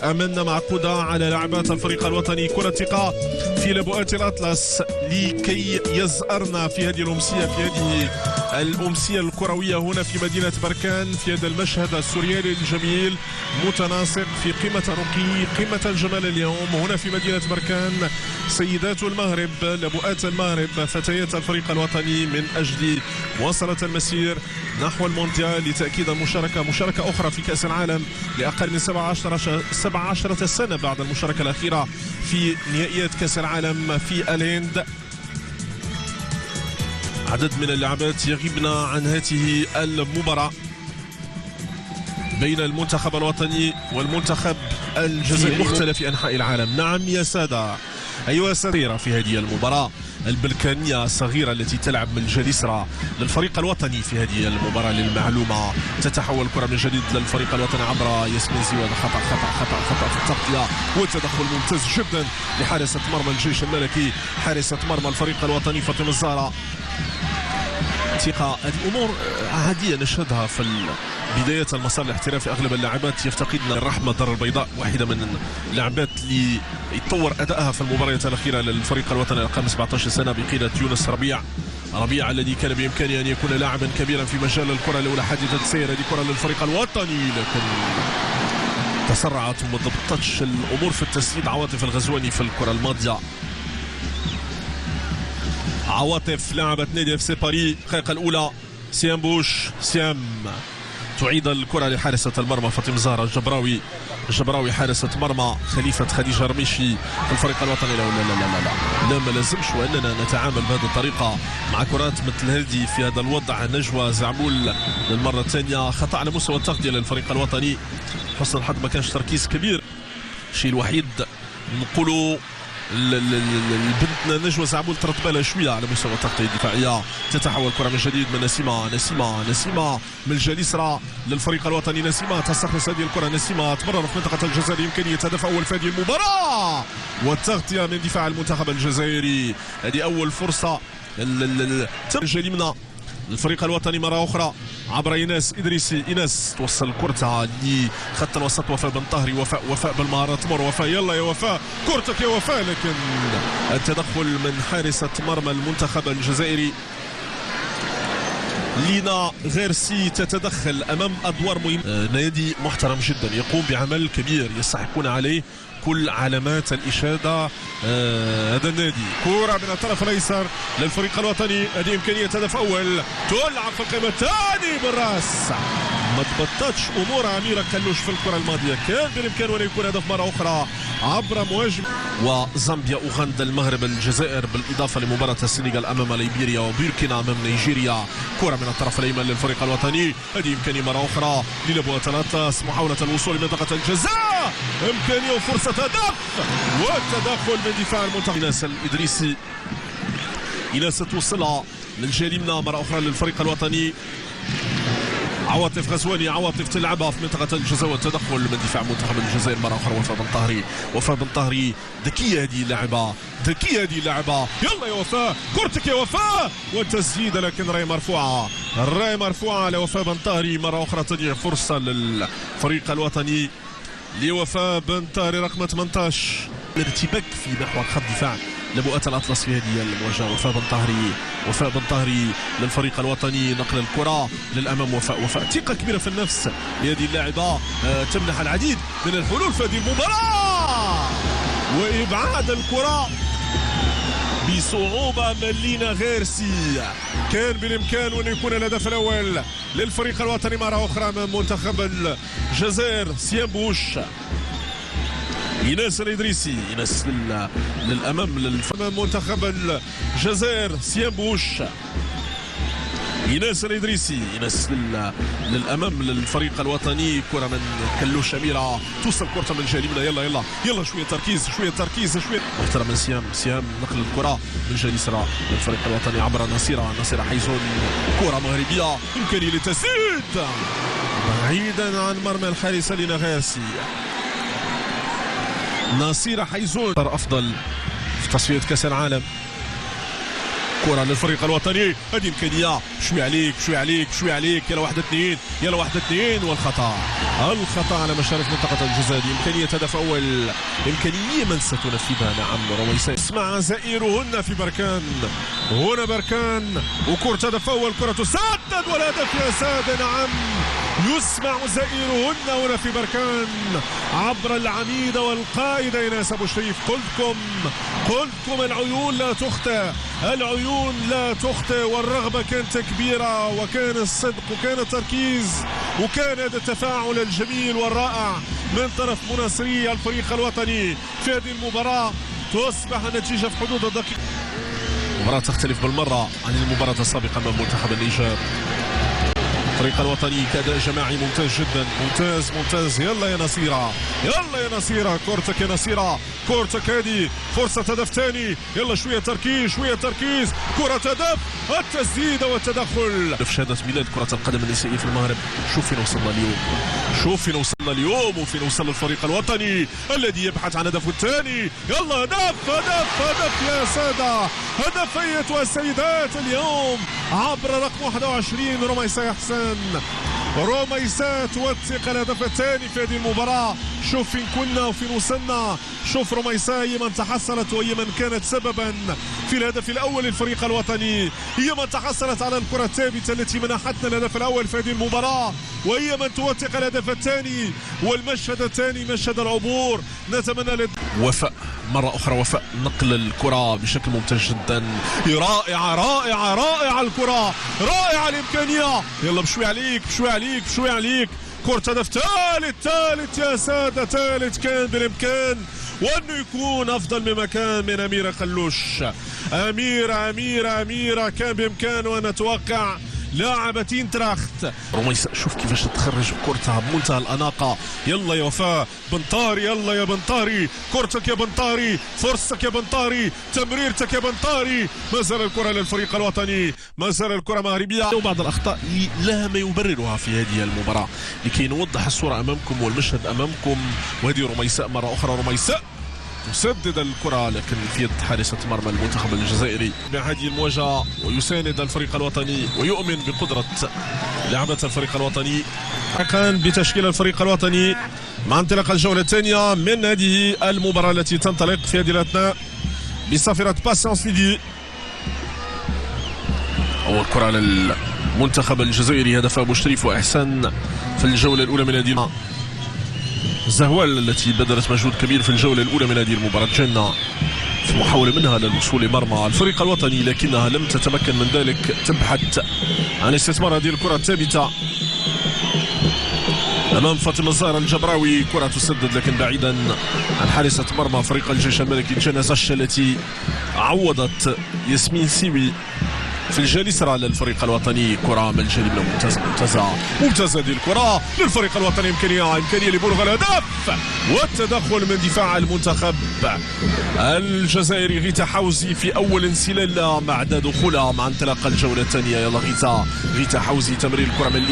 أمامنا معقودة على لاعبات الفريق الوطني كرة ثقة في لبؤات الأطلس لكي يزأرنا في هذه الأمسية الكروية هنا في مدينة بركان، في هذا المشهد السوريالي الجميل متناسق في قمة رقي قمة الجمال اليوم هنا في مدينة بركان. سيدات المغرب، لبؤات المغرب، فتيات الفريق الوطني من أجل مواصلة المسير نحو المونديال لتأكيد مشاركة أخرى في كأس العالم لأقل من 17 سنة بعد المشاركة الأخيرة في نهائيات كأس العالم في الهند. عدد من اللاعبات يغيبن عن هذه المباراة بين المنتخب الوطني والمنتخب الجزائري مختلف أنحاء العالم. نعم يا سادة، أيها السادة، في هذه المباراة البلكانية الصغيرة التي تلعب من الجليسرة للفريق الوطني في هذه المباراة. للمعلومة تتحول الكرة من جديد للفريق الوطني عبر ياسمين زيوان. خطأ في التغطية وتدخل ممتاز جدا لحارسة مرمى الجيش الملكي، حارسة مرمى الفريق الوطني فاطمة الزهراء. ثقة، هذه أمور عادية نشهدها في بداية المسار الاحترافي. أغلب اللاعبات يفتقدن الرحمة الدار البيضاء، واحدة من اللاعبات اللي يتطور أدائها في المباريات الأخيرة للفريق الوطني الأقل من 17 سنة بقيادة يونس ربيع الذي كان بإمكانه أن يكون لاعبا كبيرا في مجال الكرة الأولى. حادثة سير، هذه كرة للفريق الوطني لكن تسرعت وما ضبطتش الأمور في التسديد. عواطف الغزواني في الكرة الماضية. عواطف لاعبة نادي اف سي باريس. الدقيقة الأولى سيام بوش، سيام تعيد الكرة لحارسة المرمى فاطمة الزهراء. الجبراوي حارسة مرمى خليفة خديجة رميشي في الفريق الوطني. لا ما لازمش وأننا نتعامل بهذه الطريقة مع كرات مثل هذه في هذا الوضع. نجوى زعبول للمرة الثانية. خطأ على مستوى التغطية للفريق الوطني. حسن الحظ ما كانش تركيز كبير. الشيء الوحيد نقولوا البنت نجوى زعبول ترد بالها شويه على مستوى التغطيه الدفاعيه. تتحول الكره من جديد من نسيمه من الجليسرة للفريق الوطني. نسيمه تستخلص هذه الكره. نسيمه تمرر في منطقه الجزائر، يمكنيه هدف اول في هذه المباراه والتغطيه من دفاع المنتخب الجزائري. هذه اول فرصه الجريمه الفريق الوطني مرة أخرى عبر إيناس إدريسي. إيناس توصل كرتها لخط الوسط وفاء بن طهري. وفاء بالمهارة تمر. وفاء يلا يا وفاء، كرتك يا وفاء، لكن التدخل من حارسة مرمى المنتخب الجزائري لينا غيرسي تتدخل أمام أدوار مهمة. نادي محترم جدا يقوم بعمل كبير يستحقون عليه كل علامات الإشادة. هذا النادي. كرة من الطرف الأيسر للفريق الوطني. هذه إمكانية هدف أول. تلعب في القمة الثاني بالراس. ما تبطتش أمور أميرة كلوش في الكرة الماضية. كان بالإمكان أن يكون هدف مرة أخرى عبر مهاجم. وزامبيا، أوغندا، المغرب، الجزائر، بالإضافة لمباراة السنغال أمام ليبيريا وبوركينا أمام نيجيريا. كرة من الطرف الأيمن للفريق الوطني. هذه إمكانية مرة أخرى للبؤات الأطلس. محاولة الوصول لمنطقة الجزاء. إمكانية وفرصة هدف والتدخل من دفاع المنتخب. إيناس الإدريسي. إيناس توصلها للجريمة مرة أخرى للفريق الوطني. عواطف غزواني. عواطف تلعبها في منطقة الجزاء والتدخل من دفاع منتخب الجزائر مرة أخرى. وفاء بن طهري. ذكية هذه اللاعبة، يلا يا وفاء، كرتك يا وفاء، والتسديدة لكن راي مرفوعة لوفاء بن طهري. مرة أخرى تضيع فرصة للفريق الوطني لوفاء بن طهري رقم 18. الارتباك في محور خط دفاع لبؤات الأطلس في هذه المواجهة. وفاء بن طهري للفريق الوطني. نقل الكرة للأمام. وفاء ثقة كبيرة في النفس لهذه اللاعبة تمنح العديد من الحلول في هذه المباراة. وإبعاد الكرة بصعوبة من لينا غيرسي. كان بالإمكان أن يكون الهدف الأول للفريق الوطني مرة أخرى من منتخب الجزائر. سيام بوش. إيناس الإدريسي. إيناس للأمام منتخب الجزائر. سيام بوش. إيناس الإدريسي. إيناس للأمام للفريق الوطني. كرة من كلوش أميرة. توصل كرة من جريمة. يلا شوية تركيز. محترم سيام نقل الكرة من جليسرة للفريق الوطني عبر نصيرة حيزون. كرة مغربية، إمكانية للتسديد بعيدا عن مرمى الحارسة لينا غيرسي. نصيرة حيزون أفضل في تصفية كأس العالم. كرة للفريق الوطني. هذه إمكانية. شوي عليك. يلا واحدة اثنين والخطأ. الخطأ على مشارف منطقة الجزاء. إمكانية هدف أول، إمكانية من ستنفذها. نعم روميسا اسمع زائرهن في بركان. هنا بركان وكرة هدف أول، كرة تسدد والهدف يا سادة. نعم يسمع زائرهن هنا في بركان عبر العميدة والقائدة إيناس أبو شريف. قلتكم العيون لا تخطئ، العيون لا تخطئ، والرغبة كانت كبيرة وكان الصدق وكان التركيز وكان هذا التفاعل الجميل والرائع من طرف مناصري الفريق الوطني في هذه المباراة. تصبح النتيجة في حدود الدقيقة. المباراة تختلف بالمرة عن المباراة السابقة أمام منتخب النيجر. الفريق الوطني كأداء جماعي ممتاز جدا، ممتاز. يلا يا نصيرة، يلا يا نصيرة، كورتك يا نصيرة، كورتك هذه فرصة هدف ثاني. يلا شوية تركيز، كرة هدف، التسديدة والتدخل. في شهادة ميلاد كرة القدم النسائية في المغرب. شوف فين وصلنا اليوم، وفين وصل الفريق الوطني الذي يبحث عن هدفه الثاني. يلا هدف يا سادة، هدف أيتها السيدات اليوم عبر رقم 21 روميسا حسن. روميسا توثق الهدف الثاني في هذه المباراة. شوف فين كنا وفين وصلنا. شوف روميسا هي من تحصلت وهي من كانت سببا في الهدف الأول للفريق الوطني، هي من تحصلت على الكرة الثابتة التي منحتنا الهدف الأول في هذه المباراة، وهي من توثق الهدف الثاني والمشهد الثاني مشهد العبور. نتمنى وفاء مرة أخرى، وفاء نقل الكرة بشكل ممتاز جدا. رائعة الكرة، رائعة الإمكانية. يلا بشوي عليك كرة هدف ثالث يا سادة، ثالث كان بالإمكان وأنه يكون أفضل مما كان من أميرة خلوش. أميرة كان بإمكانه أن نتوقع لاعبة اينتراخت. روميسا شوف كيفاش تخرج بكرتها بمنتهى الأناقة. يلا يا وفاء بنطاري، يلا يا بنطاري، كرتك يا بنطاري، فرصتك يا بنطاري، تمريرتك يا بنطاري. ما زال الكرة للفريق الوطني، ما زال الكرة مغربية. وبعض الأخطاء لها ما يبررها في هذه المباراة لكي نوضح الصورة أمامكم والمشهد أمامكم. وهذه روميسا مرة أخرى، روميسا تسدد الكرة لكن في يد حارسة مرمى المنتخب الجزائري بهذه المواجهة، ويساند الفريق الوطني ويؤمن بقدرة لاعبة الفريق الوطني. كان بتشكيل الفريق الوطني مع انطلاق الجولة الثانية من هذه المباراة التي تنطلق في هذه الأثناء بصافرة باسيونس ليدي. أول كرة للمنتخب الجزائري، هدف أبو شريف وإحسان في الجولة الأولى من هذه زهوال التي بذلت مجهود كبير في الجولة الأولى من هذه المباراة. جنة في محاولة منها للوصول لمرمى الفريق الوطني لكنها لم تتمكن من ذلك. تبحث عن استثمار هذه الكرة الثابتة أمام فاطمة الزهراء الجبراوي. كرة تسدد لكن بعيدا عن حارسة مرمى فريق الجيش الملكي جنة زش التي عوضت ياسمين سيوي في الجالسرة للفريق الوطني. كرة من الجانب ممتازة هذه الكرة للفريق الوطني. إمكانية لبلوغ الهدف والتدخل من دفاع المنتخب الجزائري. غيتا حوزي في أول انسلال مع دخولها مع انطلاق الجولة الثانية. يلا غيتا حوزي، تمرير الكرة من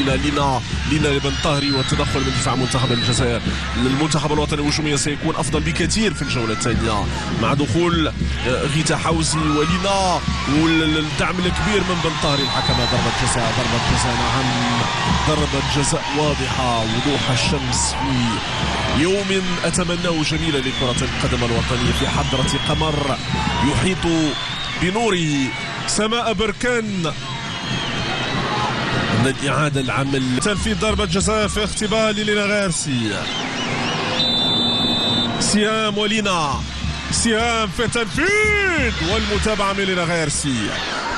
لينا بن طاهري والتدخل من دفاع منتخب الجزائر. المنتخب الوطني هجوميا سيكون أفضل بكثير في الجولة الثانية مع دخول غيتا حوزي ولينا والدعم الكبير من بن طاهري. الحكم ضربة جزاء نعم، ضربة جزاء واضحة وضوح الشمس في يوم أتمناه جميلا لكرة القدم الوطنية في حضرة قمر يحيط بنوره سماء بركان. من الإعادة العمل تنفيذ ضربة جزاء في اختبار لينا غارسي. سهام ولينا، سهام في تنفيذ والمتابعة من لينا غارسي.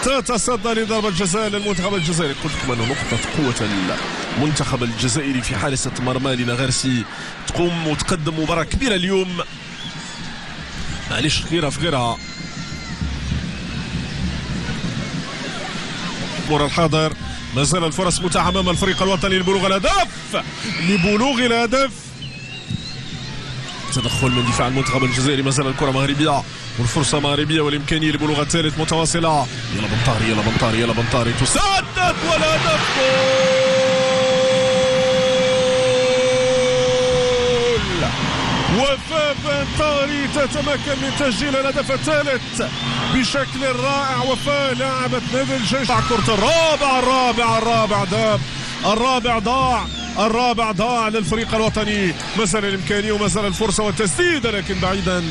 تتصدى لضربة جزاء للمنتخب الجزائري. قلت لكم أنه نقطة قوة المنتخب الجزائري في حارسة مرمى لينا غارسي. تقوم وتقدم مباراة كبيرة اليوم، معليش غيرها في غيرها. مورا الحاضر ما زال الفرص متاحة أمام الفريق الوطني لبلوغ الهدف. تدخل من دفاع المنتخب الجزائري. ما زال الكرة مغربية والفرصة مغربية والإمكانية لبلوغ الثالث متواصلة. يلا بنطاري تسدد والهدف جول. وفاء بنطاري تتمكن من تسجيل الهدف الثالث بشكل رائع. وفاء لاعبة نادي الجيش. كرة الرابع ضاع الرابع ضاع للفريق الوطني. ما زال الإمكانية وما زال الفرصة والتسديد، لكن بعيدا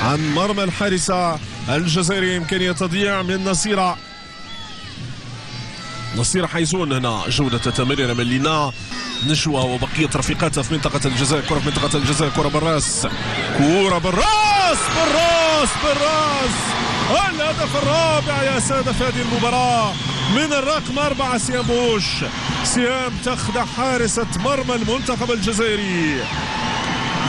عن مرمى الحارسة الجزائري. إمكانية تضيع من نصيرة. نصيرة حيزون هنا جولة تمرير من لينا نشوى وبقية رفيقاتها في منطقة الجزاء. كرة في منطقة الجزاء، كرة بالراس، كرة بالراس بالراس بالراس. الهدف الرابع يا سادة في هذه المباراة من الرقم 4 سيام بوش. سيام تخدع حارسة مرمى المنتخب الجزائري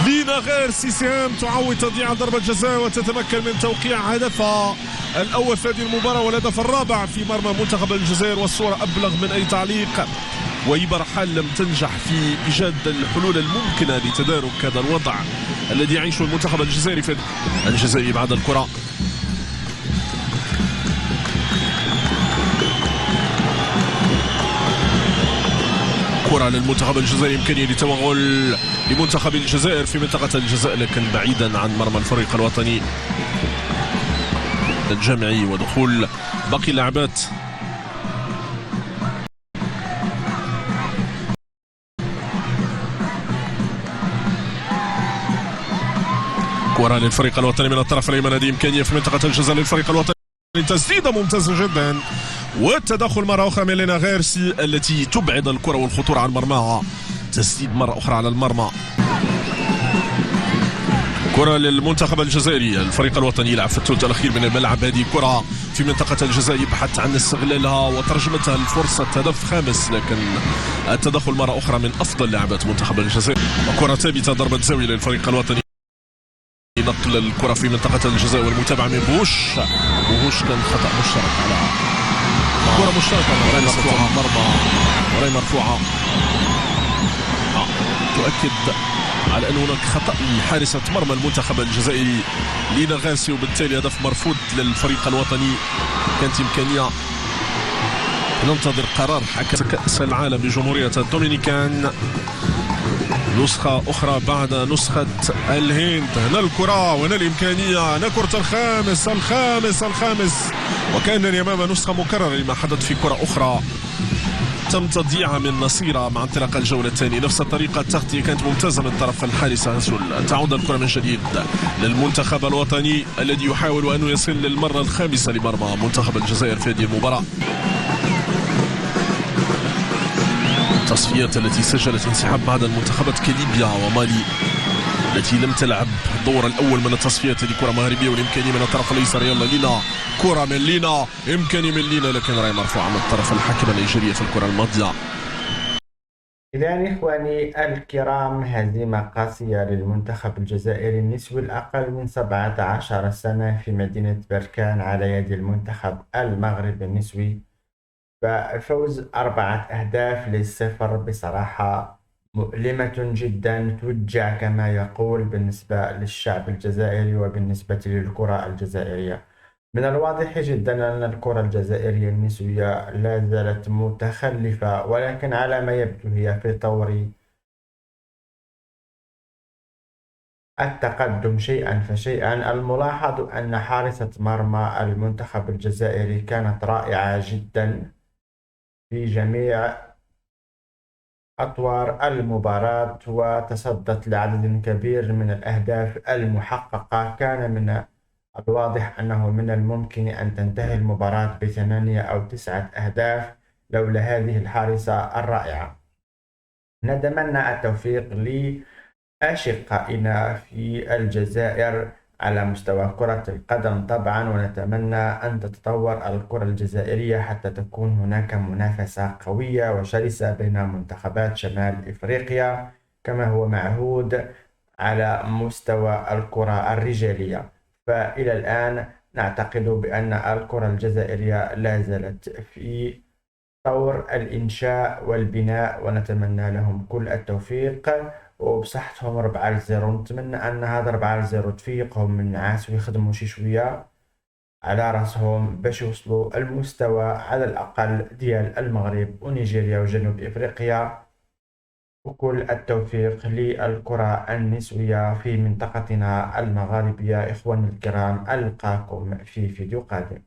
لينا غيرسي. سيام تعود تضيع ضربة جزاء وتتمكن من توقيع هدفها الأول في هذه المباراة والهدف الرابع في مرمى منتخب الجزائر. والصورة أبلغ من أي تعليق. وهبة رحال لم تنجح في إيجاد الحلول الممكنة لتدارك هذا الوضع الذي يعيشه المنتخب الجزائري. في الجزائري بعد الكرة، كرة للمنتخب الجزائري، إمكانية لتوغل لمنتخب الجزائر في منطقة الجزاء لكن بعيدا عن مرمى الفريق الوطني الجامعي ودخول باقي اللاعبات. كرة للفريق الوطني من الطرف الأيمن، هذه إمكانية في منطقة الجزاء للفريق الوطني. تسديدة ممتازة جدا والتدخل مرة أخرى من لينا غيرسي التي تبعد الكرة والخطورة عن مرماها. تسديد مرة أخرى على المرمى. كرة للمنتخب الجزائري. الفريق الوطني يلعب في الثلث الأخير من الملعب. هذه كرة في منطقة الجزاء يبحث عن استغلالها وترجمتها لفرصة هدف خامس، لكن التدخل مرة أخرى من أفضل لاعبات منتخب الجزائر. وكرة ثابتة ضربة زاوية للفريق الوطني. نقل الكرة في منطقة الجزاء والمتابعة من بوش. كان خطأ مشترك على كرة مشتركة وراي مرفوعة مرمى وراي مرفوعة. تؤكد على أن هناك خطأ لحارسة مرمى المنتخب الجزائري لينا غيرسي، وبالتالي هدف مرفوض للفريق الوطني. كانت إمكانية ننتظر قرار حكم كأس العالم بجمهورية الدومينيكان، نسخة أخرى بعد نسخة الهند. هنا الكرة وهنا الإمكانية، هنا كرة الخامس وكأنني أمام نسخة مكررة لما حدث في كرة أخرى تم تضييعها من نصيرة مع انطلاق الجولة الثانية. نفس الطريقة التغطية كانت ممتازة من طرف الحارسة هسول. تعود الكرة من جديد للمنتخب الوطني الذي يحاول أن يصل للمرة الخامسة لمرمى منتخب الجزائر في هذه المباراة. التصفيات التي سجلت انسحاب بعض المنتخبات كليبيا ومالي التي لم تلعب الدور الأول من التصفيات. هذه كرة مغربية والإمكانية من الطرف الأيسر. يلا لينا، كرة من لينا، إمكانية من لينا، لكن راي مرفوعة من الطرف الحكم النيجيري في الكرة الماضية. إذن إخواني الكرام، هزيمة قاسية للمنتخب الجزائري النسوي الأقل من 17 سنة في مدينة بركان على يد المنتخب المغربي النسوي. فالفوز 4-0 بصراحة مؤلمة جدا، توجع كما يقول بالنسبة للشعب الجزائري وبالنسبة للكرة الجزائرية. من الواضح جدا أن الكرة الجزائرية النسوية لا زالت متخلفة، ولكن على ما يبدو هي في طور التقدم شيئا فشيئا. الملاحظ أن حارسة مرمى المنتخب الجزائري كانت رائعة جدا في جميع أطوار المباراة وتصدت لعدد كبير من الأهداف المحققة. كان من الواضح أنه من الممكن أن تنتهي المباراة ب8 أو 9 أهداف لولا هذه الحارسة الرائعة. نتمنى التوفيق لأشقائنا في الجزائر على مستوى كرة القدم طبعا، ونتمنى أن تتطور الكرة الجزائرية حتى تكون هناك منافسة قوية وشرسة بين منتخبات شمال إفريقيا كما هو معهود على مستوى الكرة الرجالية. فإلى الآن نعتقد بأن الكرة الجزائرية لا زالت في طور الإنشاء والبناء، ونتمنى لهم كل التوفيق وبصحتهم 4-0. نتمنى أن هذا 4-0 تفيقهم من النعاس ويخدموا شي شوية على راسهم باش يوصلوا المستوى على الأقل ديال المغرب ونيجيريا وجنوب إفريقيا. وكل التوفيق للكرة النسوية في منطقتنا المغاربية. إخواني الكرام، ألقاكم في فيديو قادم.